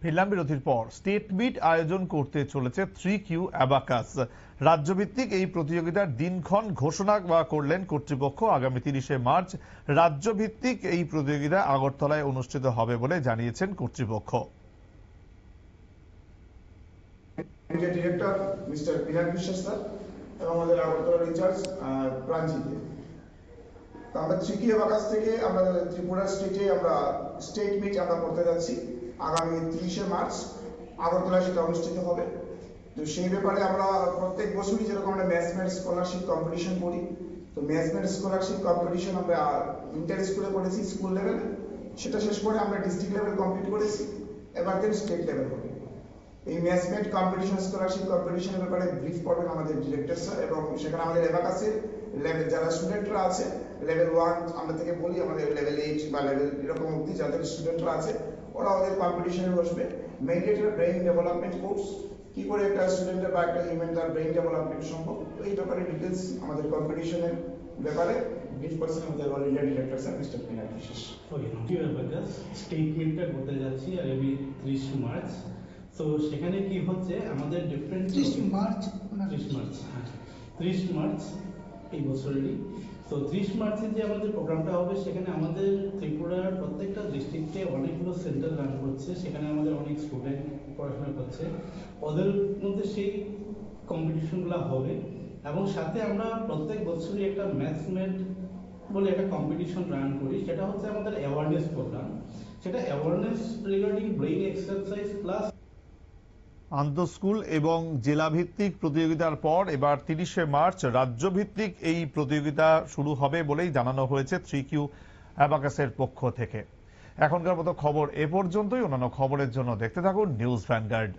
ফিরলাম বিরতির পর। স্টেট মিট আয়োজন করতে চলেছে 3Q অ্যাবাকাস। রাজ্যভিত্তিক এই প্রতিযোগিতার দিনক্ষণ ঘোষণা করলেন কর্তৃপক্ষ। আগামী 30শে মার্চ রাজ্যভিত্তিক এই প্রতিযোগিতা আগরতলায় অনুষ্ঠিত হবে বলে জানিয়েছেন কর্তৃপক্ষ। ডিরেক্টর মিস্টার পিনাক বিশ্বাস স্যার এবং আমাদের আগরতলা রিচার্জ প্রাঞ্জিতে। আমরা 3Q অ্যাবাকাস থেকে আমরা ত্রিপুরা স্টেটে আমরা স্টেট মিট আমরা করতে যাচ্ছি। আগামী 30শে মার্চ আগরতলায় সেটা অনুষ্ঠিত হবে। তো সেই ব্যাপারে আমরা প্রত্যেক বছরই যেরকম আমরা ম্যাথমেটিক্স স্কলারশিপ কম্পিটিশন করি, তো ম্যাথমেটিক্স স্কলারশিপ কম্পিটিশন আমরা ইন্টার স্কুলে করেছি স্কুল লেভেলে, সেটা শেষ করে আমরা ডিস্ট্রিক্ট লেভেল কমপ্লিট করেছি, এবার থেকে স্টেট লেভেল হবে। এই ম্যাথমেটিক্স কম্পিটিশন স্কলারশিপ কম্পিটিশনের ব্যাপারে ব্রিফ করবেন আমাদের ডিরেক্টর স্যার, এবং সেখানে আমাদের অ্যাবাকাসের লেভেল যারা স্টুডেন্টরা আছে লেভেল 1 আমরা থেকে বলি আমাদের লেভেল 8 বা লেভেল এরকম অবধি যাদের স্টুডেন্টরা আছে ওরা আমাদের কম্পিটিশনে বসবে। মেইনলি এটা ব্রেইন ডেভেলপমেন্ট কোর্স, কি করে একটা স্টুডেন্টের বা একটা হিউম্যান তার ব্রেইন ডেভেলপমেন্ট সম্ভব, এই ব্যাপারে ডিটেলস আমাদের কম্পিটিশনের ব্যাপারে ব্রিফ করছেন আমাদের all India director sir mister Pinak বিশ্বাস। স্টেটমেন্টটা করতে যাচ্ছি আগামী 30 মার্চ। তো সেখানে কি হচ্ছে আমাদের ডিফারেন্ট 30 মার্চ এই বছরেরই। তো 30 মার্চে যে আমাদের প্রোগ্রামটা হবে সেখানে আমাদের ত্রিপুরার প্রত্যেকটা ডিস্ট্রিক্টে অনেকগুলো সেন্টার রান করছে, সেখানে আমাদের অনেক স্টুডেন্ট পড়াশোনা করছে, ওদের মধ্যে সেই কম্পিটিশনগুলো হবে। এবং সাথে আমরা প্রত্যেক বছরই একটা ম্যাথমেট বলে একটা কম্পিটিশন রান করি, সেটা হচ্ছে আমাদের অ্যাওয়ারনেস প্রোগ্রাম। সেটা awareness regarding brain exercise plus আন্তঃস্কুল এবং জেলাভিত্তিক প্রতিযোগিতার পর এবার 30শে মার্চ রাজ্যভিত্তিক এই প্রতিযোগিতা শুরু হবে বলেই জানানো হয়েছে 3Q অ্যাবাকাসের পক্ষ থেকে। এখনকার মতো খবর এ পর্যন্তই। অন্যান্য খবরের জন্য দেখতে থাকুন নিউজ ভ্যানগার্ড।